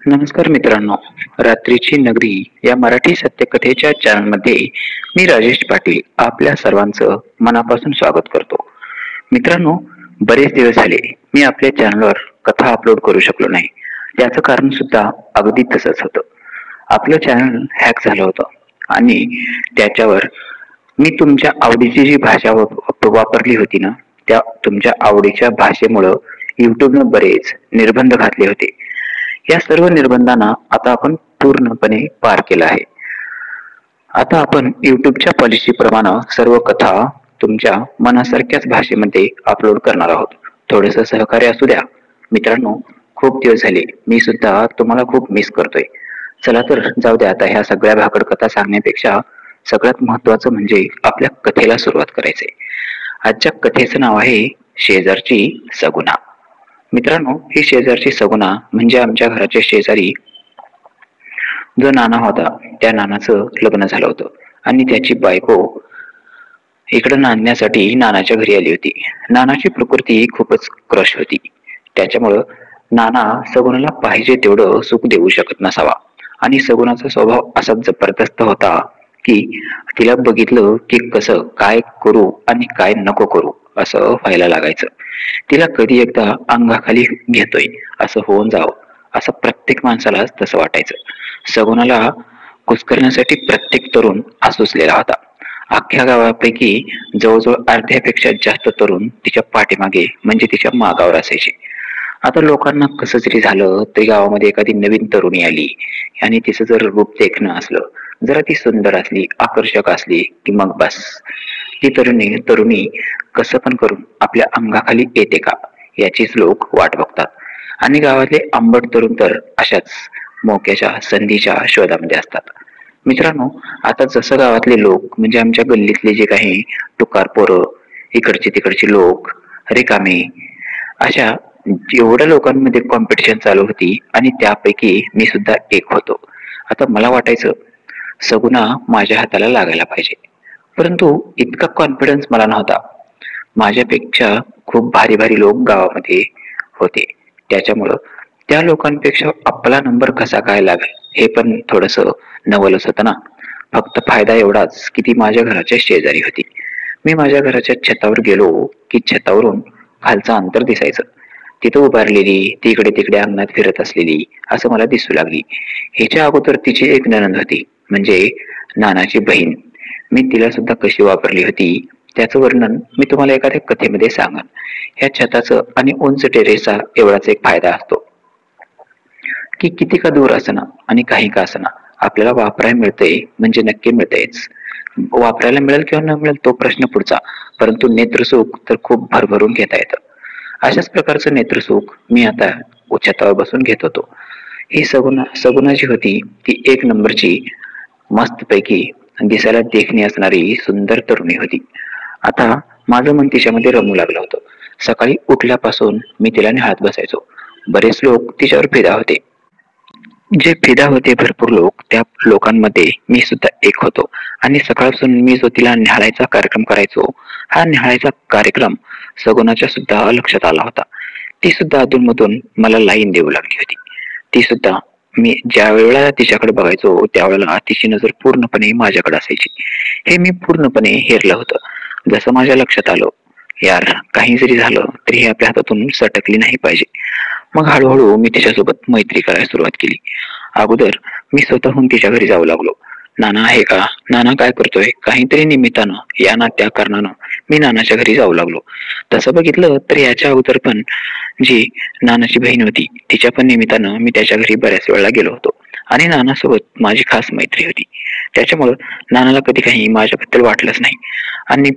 नमस्कार मित्रांनो, रात्रीची नगरी या मराठी सत्यकथेच्या चॅनलमध्ये मी राजेश पाटील आपल्या सर्वांचं मनापासून स्वागत करतो. मित्रांनो, बरेच दिवस झाले मी आपल्या चॅनलवर कथा अपलोड करू शकलो नाही. त्याचं कारण सुद्धा अगदी तसंच होतं. आपलं चॅनल हॅक झालं होतं आणि त्याच्यावर मी तुमच्या आवडीची जी भाषा वापरली होती ना, त्या तुमच्या आवडीच्या भाषेमुळं युट्यूबनं बरेच निर्बंध घातले होते. या सर्व निर्बंधांना आता आपण पूर्णपणे पार केलं आहे. आता आपण युट्यूबच्या पॉलिसी प्रमाणे सर्व कथा तुमच्या मनासारख्याच भाषेमध्ये अपलोड करणार आहोत. थोडस सहकार्य असू द्या मित्रांनो. खूप दिवस झाले मी सुद्धा तुम्हाला खूप मिस करतोय. चला तर जाऊ द्या, आता ह्या सगळ्या भाकड कथा सांगण्यापेक्षा सगळ्यात महत्वाचं म्हणजे आपल्या कथेला सुरुवात करायचंय. आजच्या कथेचं नाव आहे शेजारची सगुना. मित्रांनो, ही शेजारची सगुना म्हणजे आमच्या घराच्या शेजारी जो नाना होता त्या नानाचं लग्न झालं होतं आणि त्याची बायको इकडं नांदण्यासाठी नानाच्या घरी आली होती. नानाची प्रकृती खूपच क्रश होती. त्याच्यामुळं नाना सगुनाला पाहिजे तेवढं सुख देऊ शकत नसावा आणि सगुनाचा स्वभाव असा जबरदस्त होता की तिला बघितलं की कसं काय करू आणि काय नको करू असं व्हायला लागायचं. तिला कधी एकदा अंगाखाली घेतोय असं होऊन जावं असं प्रत्येक माणसाला तसं वाटायचं. सगुनाला कुस्करण्यासाठी प्रत्येक तरुण आसुसलेला होता. अख्ख्या गावापैकी जवळजवळ अर्ध्यापेक्षा जास्त तरुण तिच्या पाठीमागे म्हणजे तिच्या मागावर असायचे. आता लोकांना कसं जरी झालं तरी गावामध्ये एखादी नवीन तरुणी आली आणि तिचं जर रूप देखणं असलं, जरा ती सुंदर असली, आकर्षक असली की मग बस, ती तरुणी कसं पण करून आपल्या अंगाखाली येते का याचीच लोक वाट बघतात. आणि गावातले आंबट तरुण तर अशाच मोक्याच्या संधीच्या शोधामध्ये असतात. मित्रांनो, आता जसं गावातले लोक म्हणजे आमच्या गल्लीतले जे काही टुकार पोरं, इकडचे तिकडचे लोक, रिकामे, अशा एवढ्या लोकांमध्ये कॉम्पिटिशन चालू होती आणि त्यापैकी मी सुद्धा एक होतो. आता मला वाटायचं सगुना माझ्या हाताला लागायला पाहिजे, परंतु इतका कॉन्फिडन्स मला नव्हता. माझ्यापेक्षा खूप भारी भारी लोक गावामध्ये होते. त्याच्यामुळं त्या लोकांपेक्षा आपला नंबर कसा काय लागेल हे पण थोडस नवलच होतं ना. फक्त फायदा एवढाच की ती माझ्या घराच्या शेजारी होती. मी माझ्या घराच्या छतावर गेलो की छतावरून खालचं अंतर दिसायचं. तिथं उभारलेली, ती इकडे तिकडे अंगणात फिरत असलेली असं मला दिसू लागली. ह्याच्या अगोदर तिची एक नणंद होती म्हणजे नानाची बहीण. मी तिला सुद्धा कशी वापरली होती त्याचं वर्णन मी तुम्हाला एखाद्या कथेमध्ये सांगन. ह्या छताचं आणि उंच टेरेसचा एवढाच एक फायदा असतो की किती का दूर असना आणि काही का असना आपल्याला वापरायला मिळतंय म्हणजे नक्की मिळतंयच. वापरायला मिळेल किंवा न मिळेल तो प्रश्न पुढचा, परंतु नेत्रसुख तर खूप भरभरून घेता येतं. अशाच प्रकारचं नेत्रसुख मी आता छतावर बसून घेत होतो. ही सगुना जी होती ती एक नंबरची मस्तपैकी दिसायला देखणी असणारी सुंदर तरुणी होती. आता माझं मन तिच्यामध्ये रमू लागलं होतं. सकाळी उठल्यापासून मी तिला निहाळत बसायचो. बरेच लोक तिच्यावर फिदा होते. जे फिदा होते भरपूर लोक, त्या लोकांमध्ये मी सुद्धा एक होतो. आणि सकाळपासून मी जो तिला निहाळायचा कार्यक्रम करायचो, हा निहाळायचा कार्यक्रम सगुणाच्या सुद्धा लक्षात आला होता. ती सुद्धा अधूनमधून मला लाईन देऊ लागली होती. ती सुद्धा मी ज्या वेळेला तिच्याकडे बघायचो त्यावेळेला तिची नजर पूर्णपणे माझ्याकडे असायची. हे मी पूर्णपणे हेरलं होतं. जसं माझ्या लक्षात आलं, यार काही जरी झालं तरी हे आपल्या हातातून सटकली नाही पाहिजे. मग हळूहळू मी तिच्यासोबत मैत्री करायला सुरुवात केली. अगोदर मी स्वतःहून तिच्या घरी जाऊ लागलो. नाना आहे का, नाना काय करतोय, काहीतरी निमित्तानं या ना त्या कारणानं मी नानाच्या घरी जाऊ लागलो. तसं बघितलं तर याच्या अगोदर पण जी नानाची बहीण होती तिच्या पण निमित्तानं मी त्याच्या घरी बऱ्याच वेळा गेलो होतो आणि नानासोबत माझी खास मैत्री होती. त्याच्यामुळं नानाला कधी काही माझ्याबद्दल वाटलंच नाही आणि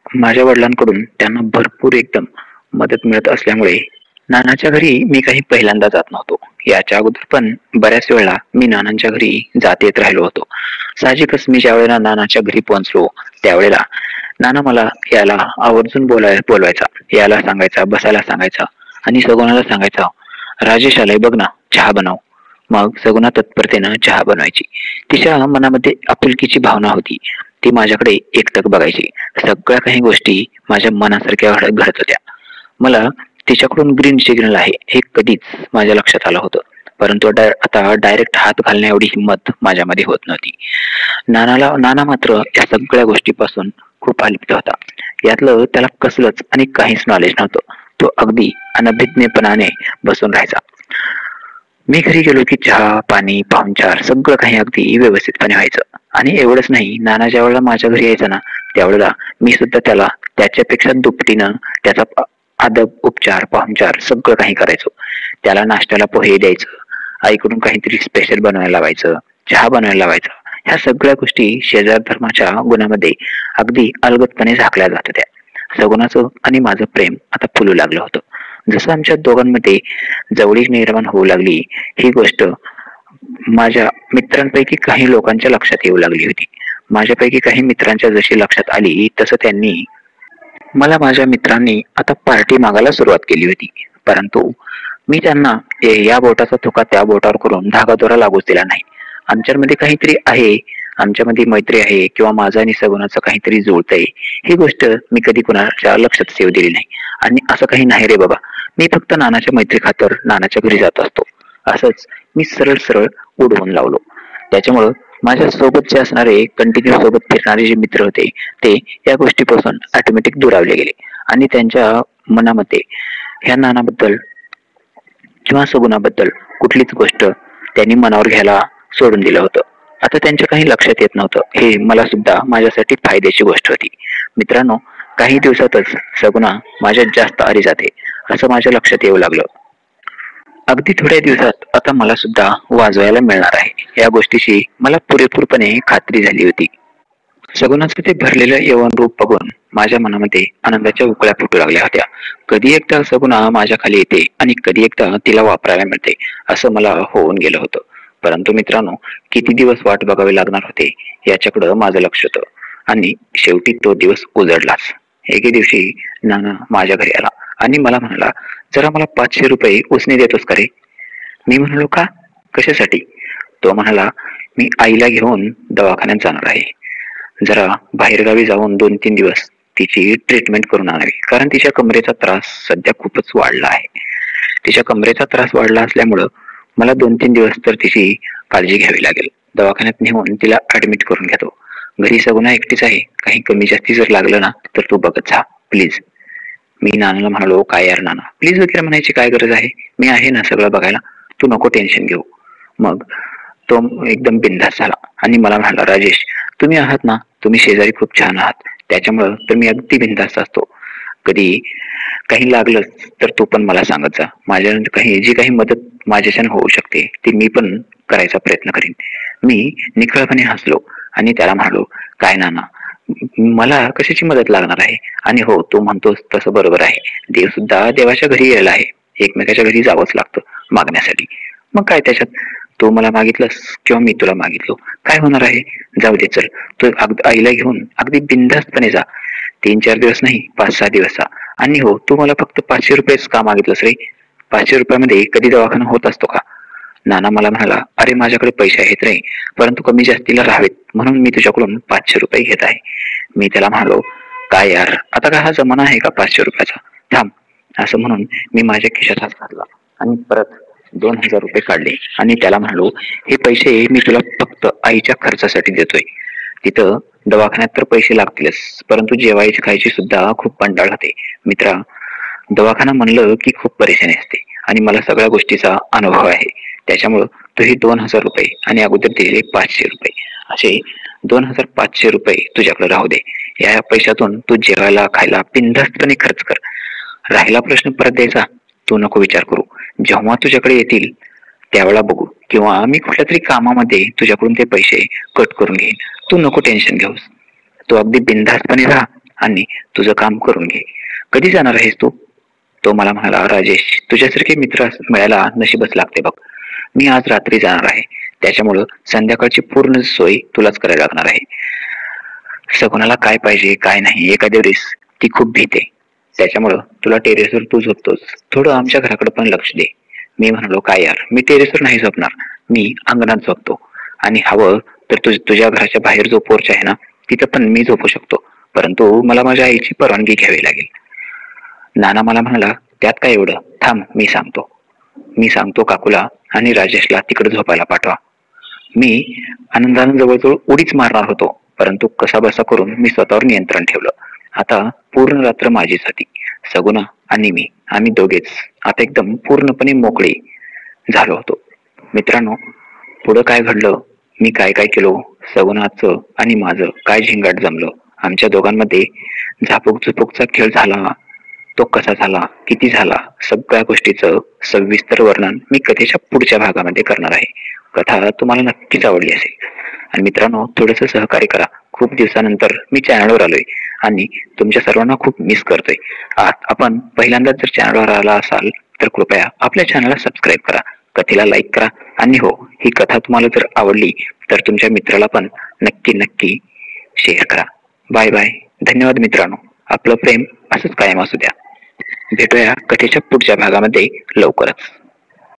माझ्या वडिलांकडून त्यांना भरपूर एकदम मदत मिळत असल्यामुळे नानाच्या घरी मी काही पहिल्यांदा जात नव्हतो. याच्या अगोदर पण बऱ्याच वेळा मी नानांच्या घरी जात येत राहिलो होतो. साहजिकच मी ज्या वेळेला नानाच्या घरी पोहोचलो त्यावेळेला नाना मला याला आवर्जून बोलवायचा, याला सांगायचा, बसायला सांगायचा आणि सगुणाला सांगायचा, राजेश आलाय बघ ना, चहा बनव. मग सगुणा तत्परतेनं चहा बनवायची. तिच्या मनामध्ये आपुलकीची भावना होती. ती माझ्याकडे एकटक बघायची. सगळ्या काही गोष्टी माझ्या मनासारख्या घडत होत्या. मला तिच्याकडून ग्रीन सिग्नल आहे हे कधीच माझ्या लक्षात आलं होतं. परंतु आता डायरेक्ट हात घालण्या एवढी हिंमत माझ्यामध्ये होत नव्हती. नाना मात्र या सगळ्या गोष्टीपासून खूप अलिप्त होता. यातलं त्याला कसलंच आणि काहीच नॉलेज नव्हतं. तो अगदी अनभिज्ञपणाने बसून राहायचा. मी घरी गेलो की चहा पाणी पाहुणचार सगळं काही अगदी व्यवस्थितपणे व्हायचं. आणि एवढंच नाही, नाना ज्या वेळेला माझ्या घरी यायचा ना, त्यावेळेला मी सुद्धा त्याला त्याच्यापेक्षा दुपटीनं त्याचा आदब उपचार पाहुणचार सगळं काही करायचो. त्याला नाश्त्याला पोहे द्यायचं, आईकडून काहीतरी स्पेशल बनवायला लावायचं, चहा बनवायला लावायचा. ह्या सगळ्या गोष्टी शेजार धर्माच्या गुणामध्ये अगदी अलगदपणे झाकल्या जात होत्या. सगुणाचं आणि माझं प्रेम आता फुलू लागलं होतं. जसं आमच्या दोघांमध्ये जवळीक निर्माण होऊ लागली, ही गोष्ट माझ्या मित्रांपैकी काही लोकांच्या लक्षात येऊ लागली होती. माझ्यापैकी काही मित्रांच्या जशी लक्षात आली तसं त्यांनी मला माझ्या मित्रांनी आता पार्टी मागायला सुरुवात केली होती. परंतु मी त्यांना या बोटाचा तुका त्या बोटावर करून धागादोरा लागूच दिला नाही. आमच्यामध्ये काहीतरी आहे, आमच्यामध्ये मैत्री आहे किंवा माझा आणि सगुणाचं काहीतरी जुळतंय, ही गोष्ट मी कधी कुणाच्या लक्षात येऊ दिली नाही. आणि असं काही नाही रे बाबा, मी फक्त नानाच्या मैत्री खातर नानाच्या घरी जात असतो, असंच मी सरळ सरळ उडवून लावलो. त्याच्यामुळं माझ्या सोबत जे असणारे कंटिन्यू सोबत फिरणारे जे मित्र होते ते या गोष्टीपासून ऑटोमॅटिक दुरावले गेले. आणि त्यांच्या मनामध्ये ह्या नानाबद्दल किंवा सगुणाबद्दल कुठलीच गोष्ट त्यांनी मनावर घ्यायला सोडून दिलं होतं. आता त्यांच्या काही लक्षात येत नव्हतं. हे मला सुद्धा माझ्यासाठी फायद्याची गोष्ट होती. मित्रांनो, काही दिवसातच सगुणा माझ्यात जास्त आरी जाते असं माझ्या लक्षात येऊ लागलं. अगदी थोड्या दिवसात आता मला सुद्धा वाजवायला मिळणार आहे, या गोष्टीची मला पुरेपूरपणे खात्री झाली होती. सगुणाचं ते भरलेलं यवन रूप बघून माझ्या मनामध्ये आनंदाच्या उकळ्या फुटू लागल्या होत्या. कधी एकदा सगुणा माझ्या खाली येते आणि कधी एकदा तिला वापरायला मिळते असं मला होऊन गेलं होतं. परंतु मित्रांनो, किती दिवस वाट बघावी लागणार होते याच्याकडं माझं लक्ष होतं. आणि शेवटी तो दिवस उजडलाच. एके दिवशी नाना माझ्या घरी आला आणि मला म्हणाला, जरा मला 500 रुपये उसने देतोस का रे? मी म्हणालो, का, कशासाठी? तो म्हणाला, मी आईला घेऊन दवाखान्यात जाणार आहे. जरा बाहेरगावी जाऊन 2-3 दिवस तिची ट्रीटमेंट करून आणावी, कारण तिच्या कमरेचा त्रास सध्या खूपच वाढला आहे. तिच्या कमरेचा त्रास वाढला असल्यामुळं मला 2-3 दिवस तर तिची काळजी घ्यावी लागेल. दवाखान्यात नेऊन तिला ऍडमिट करून घेतो. घरी सगुणा एकटीच आहे, काही कमी जास्ती जर लागलं ना तर तू बघत जा प्लीज. मी नानाला म्हणालो, काय यार नाना, प्लीज वगैरे म्हणायची काय गरज आहे, मी आहे ना सगळं बघायला, तू नको टेन्शन घेऊ. मग तो एकदम बिनधास्त झाला आणि मला म्हणाला, राजेश तुम्ही आहात ना, तुम्ही शेजारी खूप छान आहात, त्याच्यामुळं तर मी अगदी बिनधास्त असतो. कधी काही लागलं तर तू पण मला सांगत जा. माझ्या जी काही मदत माझ्याच्यानं होऊ शकते ती मी पण करायचा प्रयत्न करीन. मी निखळपणे हसलो आणि त्याला म्हणालो, काय नाना, मला कशाची मदत लागणार आहे? आणि हो, तू म्हणतोस तसं बरोबर आहे, देव सुद्धा देवाच्या घरी यायला आहे, एकमेकाच्या घरी जावंच लागतं मागण्यासाठी. मग काय त्याच्यात, तू मला मागितलंस किंवा मी तुला मागितलो, काय होणार आहे? जाऊ दे, चल तू आईला घेऊन अगदी बिनधास्तपणे जा. 3-4 दिवस नाही, 5-6 दिवस जा. आणि हो, तू मला फक्त 500 रुपयेच का मागितलंस रे? 500 रुपयामध्ये कधी दवाखाना होत असतो का? नाना मला म्हणाला, अरे माझ्याकडे पैसे आहेत रे, परंतु कमी जास्तीला राहावेत म्हणून मी तुझ्याकडून 500 रुपये घेत आहे. मी त्याला म्हणालो, काय यार, आता काय हा जमाना आहे का 500 रुपयाचा? थांब. असं म्हणून मी माझ्या खिशात हात घातला आणि परत 2000 रुपये काढले आणि त्याला म्हणालो, हे पैसे मी तुला फक्त आईच्या खर्चासाठी देतोय. तिथं दवाखान्यात तर पैसे लागतीलच, परंतु जेवायची खायची सुद्धा खूप पंटाळ होते. मित्रा, दवाखाना म्हणलं की खूप परेशानी असते आणि मला सगळ्या गोष्टीचा अनुभव आहे. त्याच्यामुळं तू हे 2000 रुपये आणि अगोदर दिलेले 500 रुपये असे 2500 रुपये तुझ्याकडे राहू दे. या पैशातून तू जेवायला खायला बिनधास्तपणे खर्च कर. राहिला प्रश्न परत द्यायचा, तू नको विचार करू. जेव्हा तुझ्याकडे येतील त्यावेळेला बघू, किंवा मी कुठल्या तरी कामामध्ये तुझ्याकडून ते पैसे कट करून घेईन. तू नको टेन्शन घेऊस, तू अगदी बिनधास्तपणे राहा आणि तुझं काम करून घे. कधी जाणार आहेस तू? तो मला म्हणाला, राजेश तुझ्यासारखे मित्र मिळायला नशीबच लागते बघ. मी आज रात्री जाणार आहे, त्याच्यामुळं संध्याकाळची पूर्ण सोय तुलाच करायला लागणार आहे. सगुणाला काय पाहिजे काय नाही एखाद्या वेळेस ती खूप भीते, त्याच्यामुळं तुला टेरेसवर तू झोपतोस, थोडं आमच्या घराकडे पण लक्ष दे. मी म्हणालो, काय यार, मी टेरेसवर नाही झोपणार, मी अंगणात झोपतो आणि हवं तर तुझ्या घराच्या बाहेर जो पोर्च आहे ना तिथं पण मी झोपू शकतो, परंतु मला माझ्या आईची परवानगी घ्यावी लागेल. नाना मला म्हणाला, त्यात काय एवढं, थांब मी सांगतो काकूला आणि राजेशला तिकडे झोपायला पाठवा. मी आनंदानं जवळजवळ उडीच मारणार होतो, परंतु कसाबसा करून मी स्वतःवर नियंत्रण ठेवलं. आता पूर्ण रात्र माझीच होती. सगुणा आणि मी, आम्ही दोघेच आता एकदम पूर्णपणे मोकळे झालो होतो. मित्रांनो, पुढं काय घडलं, मी काय काय केलो, सगुणाचं आणि माझं काय झिंगाट जमलं, आमच्या दोघांमध्ये झापूक झुपूकचा खेळ झाला, तो कसा झाला, किती झाला, सगळ्या गोष्टीचं सविस्तर वर्णन मी कथेच्या पुढच्या भागामध्ये करणार आहे. कथा तुम्हाला नक्कीच आवडली असेल. आणि मित्रांनो, थोडंसं सहकार्य करा. खूप दिवसानंतर मी चॅनलवर आलोय आणि तुमच्या सर्वांना खूप मिस करतोय. आपण पहिल्यांदाच जर चॅनलवर आला असाल तर कृपया आपल्या चॅनलला सबस्क्राईब करा, कथेला लाईक करा आणि हो, ही कथा तुम्हाला जर आवडली तर तुमच्या मित्राला पण नक्की नक्की शेअर करा. Bye bye. धन्यवाद मित्रांनो. आपलं प्रेम असंच कायम असू द्या. भेटूया कथेच्या पुढच्या भागामध्ये लवकरच.